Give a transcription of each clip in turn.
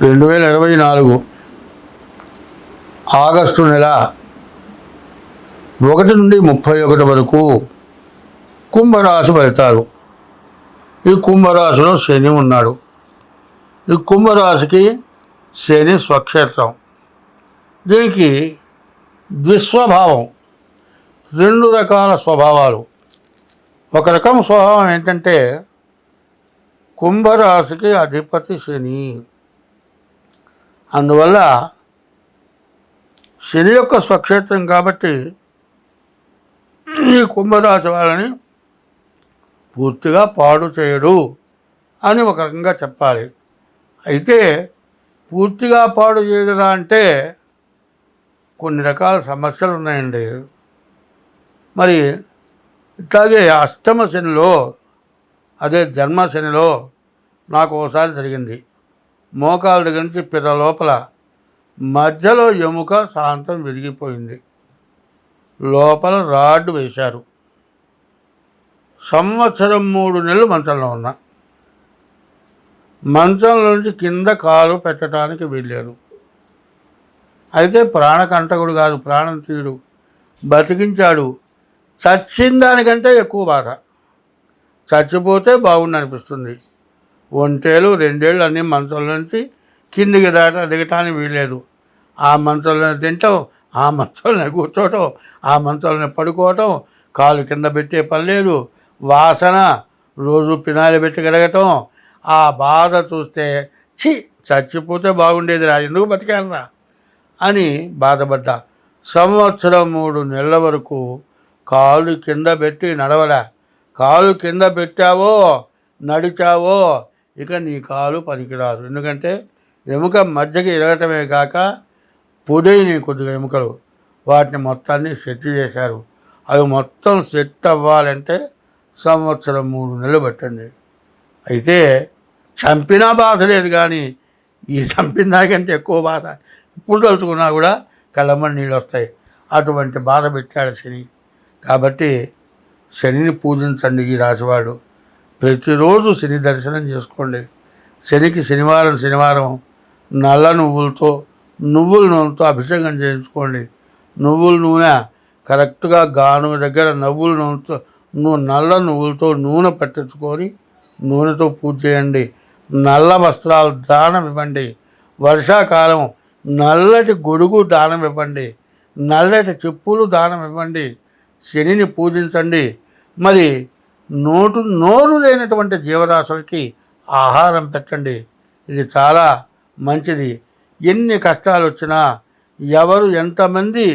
2024 August నెల 1 నుండి 31 వరకు కుంభరాశి ఫలితాలు. ఈ కుంభరాశిలో శని ఉన్నాడు. ఈ కుంభరాశికి శని స్వక్షేత్రం. దీనికి ద్విస్వభావం, 2 రకాల స్వభావాలు. ఒక రకం స్వభావం ఏంటంటే కుంభరాశికి అధిపతి శని. అందువల్ల శని యొక్క స్వక్షేత్రం కాబట్టి ఈ కుంభరాశి వాళ్ళని పూర్తిగా పాడు చేయడు అని ఒక రకంగా చెప్పాలి. అయితే పూర్తిగా పాడు చేయడురా అంటే కొన్ని రకాల సమస్యలు ఉన్నాయండి. మరి ఇట్లాగే అష్టమ శనిలో, అదే జన్మ శనిలో నాకు ఒకసారి జరిగింది. మోకాల దగ్గర నుంచి పిర్ర లోపల మధ్యలో ఎముక శాంతం విరిగిపోయింది. లోపల రాడ్ వేశారు. సంవత్సరం 3 నెలలు మంచంలో ఉన్నా. మంచంలో నుంచి కింద కాలు పెట్టడానికి వెళ్ళారు. అయితే ప్రాణకంటకుడు కాదు, ప్రాణం తీయుడు, బతికించాడు. చచ్చిన దానికంటే ఎక్కువ బాధ. చచ్చిపోతే బాగుండు అనిపిస్తుంది. 1 ఏళ్ళు 2 ఏళ్ళు అన్నీ మంచంలో నుంచి కిందికి దిగటానికి వీల్లేదు. ఆ మంచంలోనే తింటాం, ఆ మంచంలోనే కూర్చోవటం, ఆ మంచంలోనే పడుకోవటం, కాలు కింద పెట్టే పని లేదు. వాసన రోజు పినాయిలు పెట్టి కడగటం. ఆ బాధ చూస్తే చచ్చిపోతే బాగుండేదిరా, ఎందుకు బతికానరా అని బాధపడ్డా. సంవత్సరం 3 నెలల వరకు కాలు కింద పెట్టి నడవలే. కాలు కింద పెట్టావో నడిచావో ఇక నీ కాలు పనికిరాదు. ఎందుకంటే ఎముక మధ్యకి ఇరగటమే కాక పొడైనవి కొద్దిగా ఎముకలు, వాటిని మొత్తాన్ని సెట్ చేశారు. అవి మొత్తం సెట్ అవ్వాలంటే సంవత్సరం 3 నెలలు పట్టండి. అయితే చంపినా బాధ లేదు, కానీ ఈ చంపిన దానికంటే ఎక్కువ బాధ. ఇప్పుడు తలుచుకున్నా కూడా కళ్ళమ్మని నీళ్ళు వస్తాయి. అటువంటి బాధ పెట్టాడు శని. కాబట్టి శనిని పూజించండి. ఈ రాశివాడు ప్రతిరోజు శని దర్శనం చేసుకోండి. శనికి శనివారం నల్ల నువ్వుల నూనెతో అభిషేకం చేయించుకోండి. నువ్వుల నూనె కరెక్ట్గా గాను దగ్గర నల్ల నువ్వులతో నూనె పట్టించుకొని నూనెతో పూజ చేయండి. నల్ల వస్త్రాలు దానం ఇవ్వండి. వర్షాకాలం నల్లటి గొడుగు దానం ఇవ్వండి. నల్లటి చెప్పులు దానం ఇవ్వండి. శనిని పూజించండి. మరి నోరు లేనటువంటి జీవరాశులకి ఆహారం పెట్టండి. ఇది చాలా మంచిది. ఎన్ని కష్టాలు వచ్చినా, ఎవరు ఎంతమంది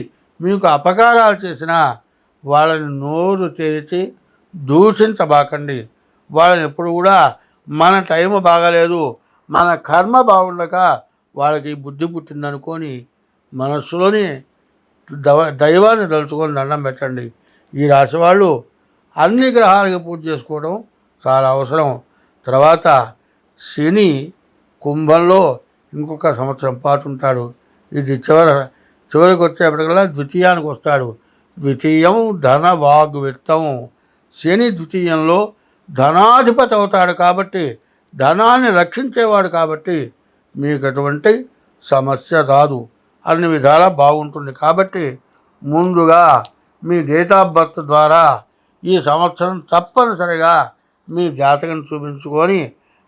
మీకు అపకారాలు చేసినా వాళ్ళని నోరు తెరిచి దూషించబాకండి. వాళ్ళని ఎప్పుడు కూడా మన టైం బాగాలేదు, మన కర్మ బాగుండక వాళ్ళకి బుద్ధి పుట్టిందనుకొని మనస్సులోని దైవాన్ని తలుచుకొని దండం పెట్టండి. ఈ రాశి వాళ్ళు అన్ని గ్రహాలకి పూజ చేసుకోవడం చాలా అవసరం. తర్వాత శని కుంభంలో ఇంకొక సంవత్సరం పాటు ఉంటాడు. ఇది చివరికి వచ్చేప్పటికల్లా ద్వితీయానికి వస్తాడు. ద్వితీయం ధన వాగ్విత్తం. శని ద్వితీయంలో ధనాధిపతి అవుతాడు కాబట్టి, ధనాన్ని రక్షించేవాడు కాబట్టి మీకు ఎటువంటి సమస్య రాదు, అన్ని విధాలా బాగుంటుంది. కాబట్టి ముందుగా మీ డేట్ ఆఫ్ బర్త్ ద్వారా ఈ సంవత్సరం తప్పనిసరిగా మీ జాతకం చూపించుకొని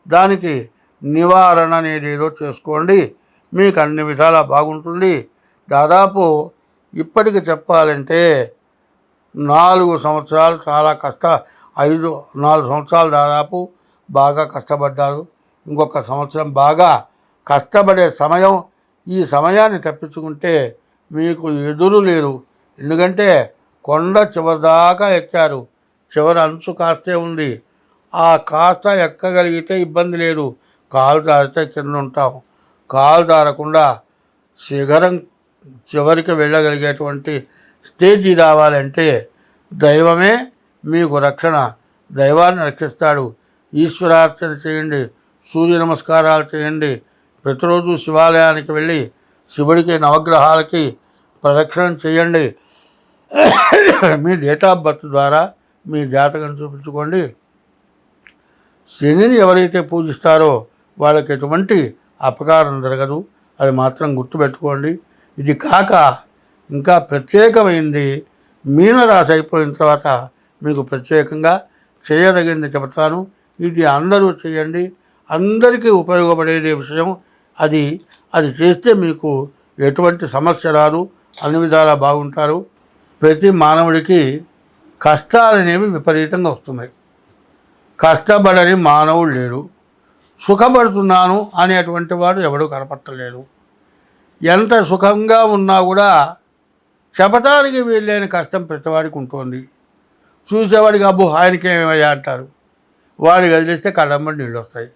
దానికి నివారణ అనేది ఏదో చేసుకోండి. మీకు అన్ని విధాలా బాగుంటుంది. దాదాపు ఇప్పటికి చెప్పాలంటే 4 సంవత్సరాలు చాలా 4 సంవత్సరాలు దాదాపు బాగా కష్టపడ్డారు. ఇంకొక సంవత్సరం బాగా కష్టపడే సమయం. ఈ సమయాన్ని తప్పించుకుంటే మీకు ఎదురు లేరు. ఎందుకంటే కొండ చివరిదాకా ఎక్కారు, చివరి అంచు కాస్తే ఉంది. ఆ కాస్త ఎక్కగలిగితే ఇబ్బంది లేదు. కాలు జారితే కింద ఉంటాం. కాలు జారకుండా శిఖరం చివరికి వెళ్ళగలిగేటువంటి స్టేజీ రావాలంటే దైవమే మీకు రక్షణ. దైవాన్ని రక్షిస్తాడు. ఈశ్వరార్చన చేయండి, సూర్య నమస్కారాలు చేయండి. ప్రతిరోజు శివాలయానికి వెళ్ళి శివుడికి నవగ్రహాలకి ప్రదక్షిణం చేయండి. మీ డేట్ ఆఫ్ బర్త్ ద్వారా మీ జాతకం చూపించుకోండి. శనిని ఎవరైతే పూజిస్తారో వాళ్ళకి ఎటువంటి అపకారం జరగదు, అది మాత్రం గుర్తుపెట్టుకోండి. ఇది కాక ఇంకా ప్రత్యేకమైంది మీనరాశి అయిపోయిన తర్వాత మీకు ప్రత్యేకంగా చేయదగింది చెబుతాను. ఇది అందరూ చేయండి, అందరికీ ఉపయోగపడేదే విషయం. అది చేస్తే మీకు ఎటువంటి సమస్య రాదు, అన్ని విధాలా బాగుంటారు. ప్రతి మానవుడికి కష్టాలు అనేవి విపరీతంగా వస్తున్నాయి. కష్టపడని మానవుడు లేడు. సుఖపడుతున్నాను అనేటువంటి వాడు ఎవడూ కనపట్టలేడు. ఎంత సుఖంగా ఉన్నా కూడా చెప్పటానికి వీళ్ళైన కష్టం ప్రతివాడికి ఉంటుంది. చూసేవాడికి అబ్బో ఆయనకేమయ్యా అంటారు. వాడికి వదిలేస్తే కళ్ళమ్మడి నీళ్ళు వస్తాయి.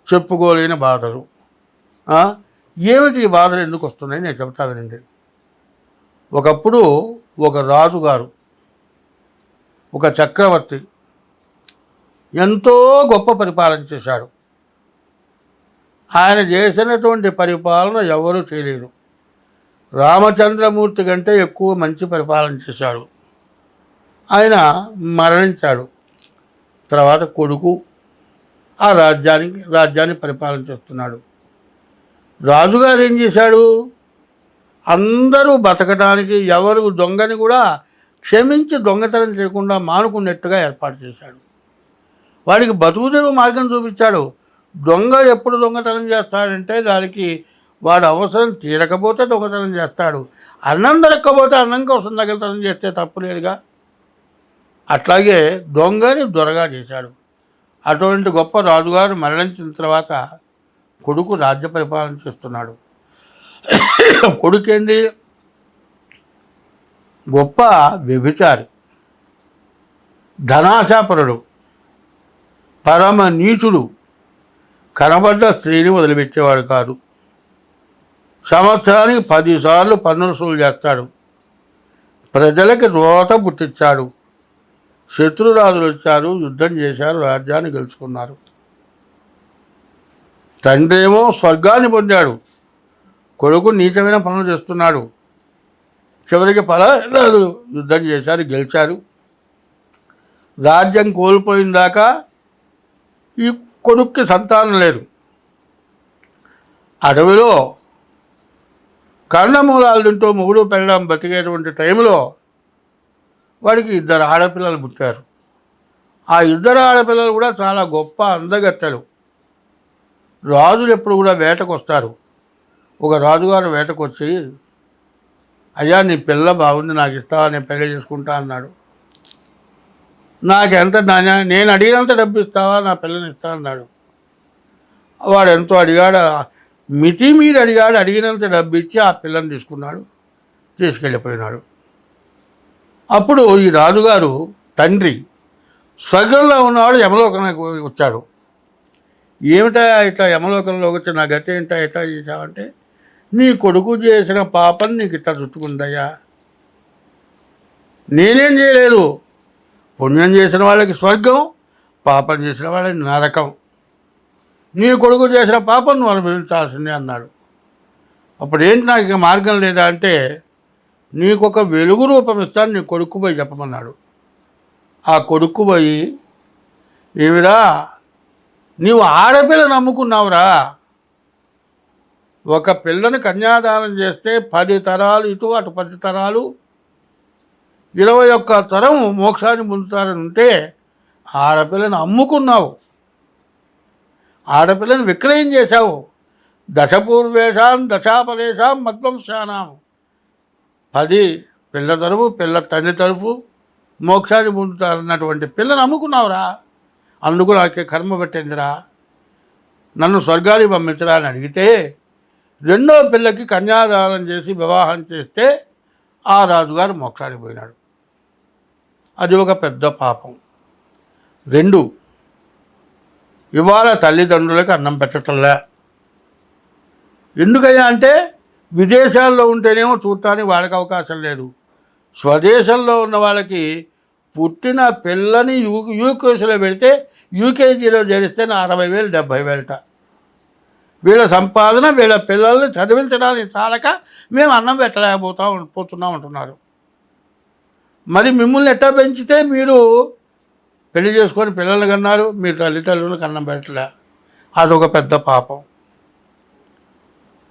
చెప్పుకోలేని బాధలు. ఏమిటి ఈ బాధలు ఎందుకు వస్తున్నాయి నేను చెప్తా వినండి. ఒకప్పుడు ఒక రాజుగారు, ఒక చక్రవర్తి ఎంతో గొప్ప పరిపాలన చేశాడు. ఆయన చేసినటువంటి పరిపాలన ఎవరూ చేయలేరు. రామచంద్రమూర్తి కంటే ఎక్కువ మంచి పరిపాలన చేశాడు. ఆయన మరణించాడు. తర్వాత కొడుకు ఆ రాజ్యాన్ని పరిపాలన చేస్తున్నాడు. రాజుగారు ఏం చేశాడు? అందరూ బతకడానికి ఎవరు దొంగని కూడా క్షమించి దొంగతనం చేయకుండా మానుకున్నట్టుగా ఏర్పాటు చేశాడు. వాడికి బతుకుదెరువు మార్గం చూపించాడు. దొంగ ఎప్పుడు దొంగతనం చేస్తాడంటే దానికి వాడు అవసరం తీరకపోతే దొంగతనం చేస్తాడు. అన్నం దొరక్కపోతే అన్నం కోసం దొంగతనం చేస్తే తప్పు లేదుగా. అట్లాగే దొంగని దొరగా చేశాడు. అటువంటి గొప్ప రాజుగారు మరణించిన తర్వాత కొడుకు రాజ్య పరిపాలన చేస్తున్నాడు. కొడుకేంది? గొప్ప వ్యభిచారి, ధనాశాపరుడు, పరమ నీచుడు. కనబడ్డ స్త్రీని వదిలిపెట్టేవాడు కాదు. సంవత్సరానికి 10 సార్లు పన్ను వసూలు చేస్తాడు. ప్రజలకి రోత పుట్టించాడు. శత్రురాజులు వచ్చారు, యుద్ధం చేశారు, రాజ్యాన్ని గెలుచుకున్నారు. తండ్రి ఏమో స్వర్గాన్ని పొందాడు, కొడుకు నీచమైన పనులు చేస్తున్నాడు. చివరికి పరాజులు యుద్ధం చేశారు, గెలిచారు. రాజ్యం కోల్పోయిన దాకా ఈ కొడుక్కి సంతానం లేదు. అడవిలో కందమూలాలు తింటూ మొగుడు పెళ్ళడం బతికేటువంటి టైంలో వాడికి 2 ఆడపిల్లలు పుట్టారు. ఆ 2 ఆడపిల్లలు కూడా చాలా గొప్ప అందగత్తెలు. రాజులు ఎప్పుడు కూడా వేటకు వస్తారు. ఒక రాజుగారు వేటకు వచ్చి, అయ్యా నీ పిల్ల బాగుంది, నాకు ఇస్తావా, నేను పెళ్లి చేసుకుంటా అన్నాడు. నాకెంత నేను అడిగినంత డబ్బు ఇస్తావా, నా పిల్లని ఇస్తా అన్నాడు. వాడు ఎంతో అడిగాడు, మితి మీరు అడిగాడు. అడిగినంత డబ్బు ఇచ్చి ఆ పిల్లని తీసుకున్నాడు, తీసుకెళ్ళిపోయినాడు. అప్పుడు ఈ రాజుగారు తండ్రి స్వర్గంలో ఉన్నవాడు యమలోకానికి వచ్చాడు. ఏమిటా ఇట్లా యమలోకంలో వచ్చి నా గతి ఏంటా ఎట్లా చేశావంటే, నీ కొడుకు చేసిన పాపం నీకు ఇట్లా చుట్టుకుందయ్యా, నేనేం చేయలేదు. పుణ్యం చేసిన వాళ్ళకి స్వర్గం, పాపం చేసిన వాళ్ళకి నరకం. నీ కొడుకు చేసిన పాపం నువ్వు అనుభవించాల్సిందే అన్నాడు. అప్పుడు ఏంటి నాకు ఇక మార్గం లేదా అంటే, నీకు ఒక వెలుగు రూపం ఇస్తాను, నీ కొడుకు పోయి చెప్పమన్నాడు. ఆ కొడుకు పోయి, ఏమిరా నీవు ఆడపిల్ల నమ్ముకున్నావురా, ఒక పిల్లని కన్యాదానం చేస్తే 10 తరాలు ఇటు అటు 10 తరాలు 21 తరం మోక్షాన్ని పొందుతారని ఉంటే ఆడపిల్లని అమ్ముకున్నావు, ఆడపిల్లని విక్రయం చేశావు. దశపూర్వేషాం దశాపరేషాం మధ్వంశానాం. 10 పిల్ల తరపు, పిల్ల తండ్రి తరపు మోక్షాన్ని పొందుతారన్నటువంటి పిల్లని అమ్ముకున్నావురా. అందుకు నాకే కర్మ పెట్టిందిరా, నన్ను స్వర్గానికి పంపించరా అని అడిగితే, 2వ పిల్లకి కన్యాదానం చేసి వివాహం చేస్తే ఆ రాజుగారు మోక్షానికి పోయినాడు. అది ఒక పెద్ద పాపం. 2, ఇవాళ తల్లిదండ్రులకు అన్నం పెట్టటంలే. ఎందుకయ్యా అంటే, విదేశాల్లో ఉంటేనేమో చూడటానికి వాళ్ళకి అవకాశం లేదు. స్వదేశంలో ఉన్న వాళ్ళకి పుట్టిన పిల్లని యూకేజీలో పెడితే, యూకేజీలో చేరిస్తే 60,000 70,000. వీళ్ళ సంపాదన వీళ్ళ పిల్లల్ని చదివించడానికి చాలక మేము అన్నం పోతున్నాం అంటున్నారు. మరి మిమ్మల్ని ఎట్టా పెంచితే మీరు పెళ్లి చేసుకొని పిల్లల్ని కన్నారు, మీరు తల్లిదండ్రులకు అన్నం పెట్టలే. అదొక పెద్ద పాపం.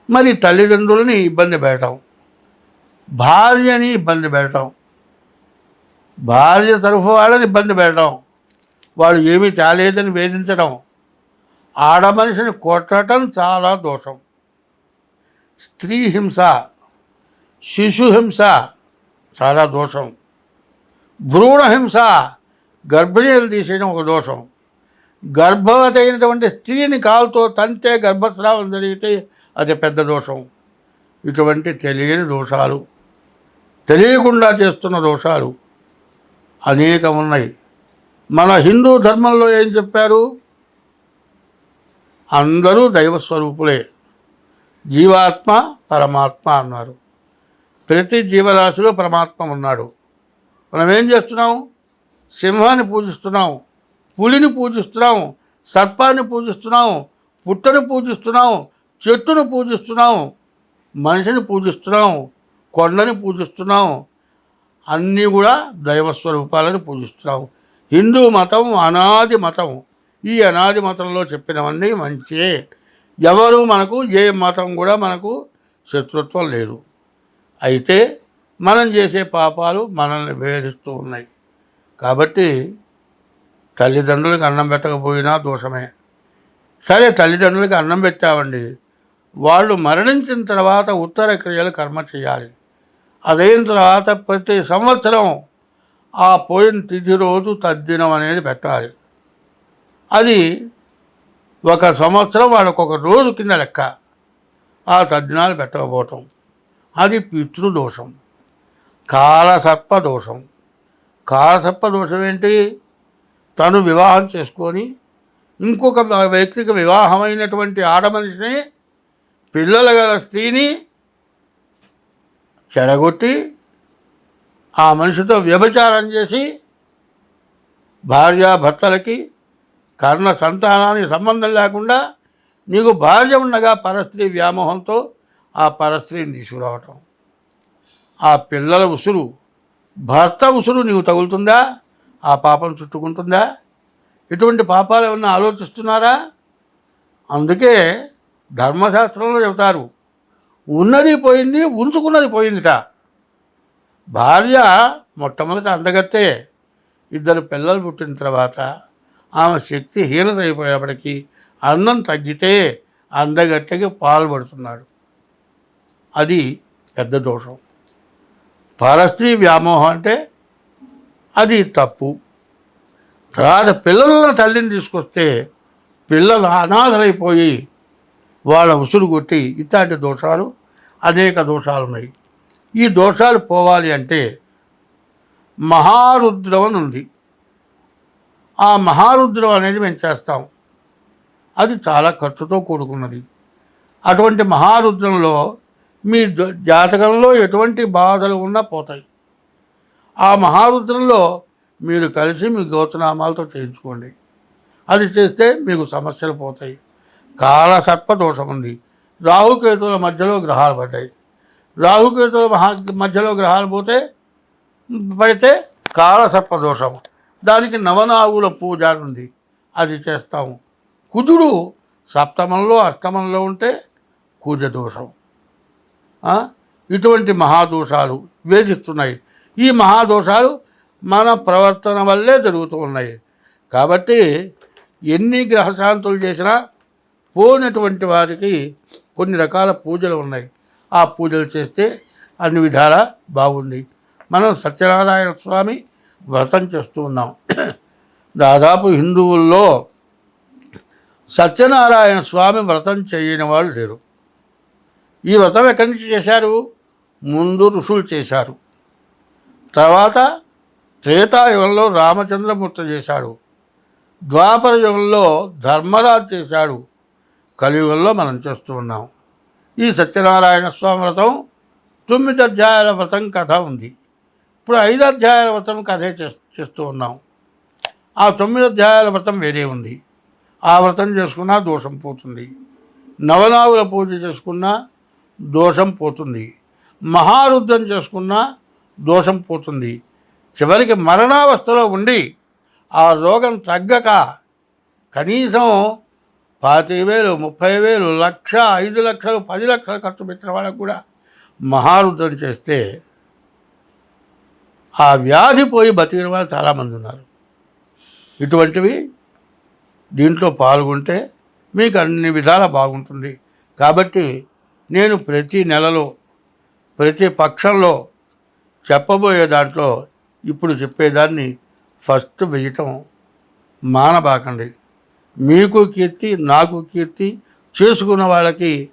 మరి తల్లిదండ్రులని ఇబ్బంది పెట్టడం, భార్యని ఇబ్బంది పెట్టడం, భార్య తరఫు వాళ్ళని ఇబ్బంది పెట్టడం, వాళ్ళు ఏమీ తేలేదని వేధించడం, ఆడ మనిషిని కొట్టడం చాలా దోషం. స్త్రీ హింస, శిశు హింస చాలా దోషం. భ్రూణ హింస, గర్భిణీలు తీసేయడం ఒక దోషం. గర్భవతి అయినటువంటి స్త్రీని కాలుతో తంతే గర్భస్రావం జరిగితే అది పెద్ద దోషం. ఇటువంటి తెలియని దోషాలు, తెలియకుండా చేస్తున్న దోషాలు అనేకం ఉన్నాయి. మన హిందూ ధర్మంలో ఏం చెప్పారు? అందరూ దైవస్వరూపులే, జీవాత్మ పరమాత్మ అన్నారు. ప్రతి జీవరాశిలో పరమాత్మ ఉన్నాడు. మనం ఏం చేస్తున్నాం? సింహాన్ని పూజిస్తున్నాం, పులిని పూజిస్తున్నాం, సర్పాన్ని పూజిస్తున్నాం, పుట్టను పూజిస్తున్నాం, చెట్టును పూజిస్తున్నాం, మనిషిని పూజిస్తున్నాం, కొండని పూజిస్తున్నాం. అన్నీ కూడా దైవస్వరూపాలను పూజిస్తున్నాం. హిందూ మతం అనాది మతం. ఈ అనాది మతంలో చెప్పినవన్నీ మంచియే. ఎవరు మనకు ఏ మతం కూడా మనకు శత్రుత్వం లేదు. అయితే మనం చేసే పాపాలు మనల్ని వేధిస్తూ ఉన్నాయి. కాబట్టి తల్లిదండ్రులకు అన్నం పెట్టకపోయినా దోషమే. సరే, తల్లిదండ్రులకి అన్నం పెట్టామండి, వాళ్ళు మరణించిన తర్వాత ఉత్తర క్రియలు కర్మ చేయాలి. అదైన తర్వాత ప్రతి సంవత్సరం ఆ పోయిన తిథి రోజు తద్దినం అనేది పెట్టాలి. అది ఒక సంవత్సరం వాళ్ళకు ఒక రోజు కింద లెక్క. ఆ తద్దినాలు పెట్టకపోవటం అది పితృదోషం. కాలసర్ప దోషం. కాలసర్ప దోషం ఏంటి? తను వివాహం చేసుకొని ఇంకొక వ్యక్తికి వివాహమైనటువంటి ఆడమనిషిని, పిల్లలు గల స్త్రీని చెడగొట్టి ఆ మనిషితో వ్యభిచారం చేసి భార్యాభర్తలకి కర్ణ సంతానానికి సంబంధం లేకుండా నీకు భార్య ఉండగా పరస్త్రీ వ్యామోహంతో ఆ పరస్త్రీని తీసుకురావటం, ఆ పిల్లల ఉసురు, భర్త ఉసురు నీవు తగులుతుందా? ఆ పాపం చుట్టుకుంటుందా? ఇటువంటి పాపాలు ఏమన్నా ఆలోచిస్తున్నారా? అందుకే ధర్మశాస్త్రంలో చెబుతారు, ఉన్నది పోయింది, ఉంచుకున్నది పోయిందిట. భార్య మొట్టమొదటి అందగత్తే. ఇద్దరు పిల్లలు పుట్టిన తర్వాత ఆమె శక్తి హీనత అయిపోయేప్పటికీ అన్నం తగ్గితే అందగత్తెకి పాల్పడుతున్నాడు. అది పెద్ద దోషం. పరస్త్రీ వ్యామోహం అంటే అది తప్పు. తర్వాత పిల్లలను తల్లిని తీసుకొస్తే పిల్లలు అనాథలైపోయి వాళ్ళ ఉసురు కొట్టి ఇట్లాంటి దోషాలు, అనేక దోషాలు ఉన్నాయి. ఈ దోషాలు పోవాలి అంటే మహారుద్రం అని ఉంది. ఆ మహారుద్రం అనేది మేము చేస్తాం. అది చాలా ఖర్చుతో కూడుకున్నది. అటువంటి మహారుద్రంలో మీ జాతకంలో ఎటువంటి బాధలు ఉన్నా పోతాయి. ఆ మహారుద్రంలో మీరు కలిసి మీ గోత్రనామాలతో చేయించుకోండి. అది చేస్తే మీకు సమస్యలు పోతాయి. కాలసర్ప దోషం ఉంది. రాహుకేతువుల మధ్యలో గ్రహాలు పడ్డాయి. రాహుకేతువుల మధ్యలో గ్రహాలు పడితే కాలసర్ప దోషం. దానికి నవనాగుల పూజ ఉంది, అది చేస్తాము. కుజుడు సప్తమంలో అష్టమంలో ఉంటే కుజ దోషం. ఇటువంటి మహాదోషాలు వేధిస్తున్నాయి. ఈ మహాదోషాలు మన ప్రవర్తన వల్లే జరుగుతూ ఉన్నాయి. కాబట్టి ఎన్ని గ్రహశాంతులు చేసినా పోయినటువంటి వారికి కొన్ని రకాల పూజలు ఉన్నాయి. ఆ పూజలు చేస్తే అన్ని విధాలా బాగుంది. మనం సత్యనారాయణ స్వామి వ్రతం చేస్తూ ఉన్నాం. దాదాపు హిందువుల్లో సత్యనారాయణ స్వామి వ్రతం చేయని వాళ్ళు లేరు. ఈ వ్రతం ఎక్కడి నుంచి చేశారు? ముందు ఋషులు చేశారు, తర్వాత త్రేతాయుగంలో రామచంద్రమూర్తి చేశాడు, ద్వాపర యుగంలో ధర్మరాజు చేశాడు, కలియుగంలో మనం చేస్తూ ఉన్నాం. ఈ సత్యనారాయణ స్వామి వ్రతం 9 అధ్యాయాల వ్రతం కథ ఉంది. ఇప్పుడు 5 అధ్యాయాల వ్రతం కథే చేస్తూ ఉన్నాం. ఆ 9 అధ్యాయాల వ్రతం వేరే ఉంది. ఆ వ్రతం చేసుకున్నా దోషం పోతుంది. నవనాగుల పూజ చేసుకున్నా దోషం పోతుంది. మహారుద్రం చేసుకున్నా దోషం పోతుంది. చివరికి మరణావస్థలో ఉండి ఆ రోగం తగ్గక కనీసం 25,000, 30,000, 1,00,000, 5,00,000, 10,00,000 ఖర్చు పెట్టిన వాళ్ళకు కూడా మహారుద్రం చేస్తే ఆ వ్యాధి పోయి బతికిన వాళ్ళు చాలామంది ఉన్నారు. ఇటువంటివి దీంట్లో పాల్గొంటే మీకు అన్ని విధాలా బాగుంటుంది. కాబట్టి నేను ప్రతి నెలలో ప్రతి పక్షంలో చెప్పబోయే దాంట్లో ఇప్పుడు చెప్పేదాన్ని ఫస్ట్ వేయటం మానబాకండి. మీకు కీర్తి, నాకు కీర్తి, చేసుకున్న వాళ్ళకి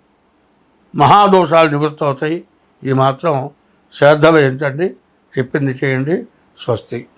మహాదోషాలు నివృత్తి అవుతాయి. ఇది మాత్రం శ్రద్ధ వహించండి. చెప్పింది చేయండి. స్వస్తి.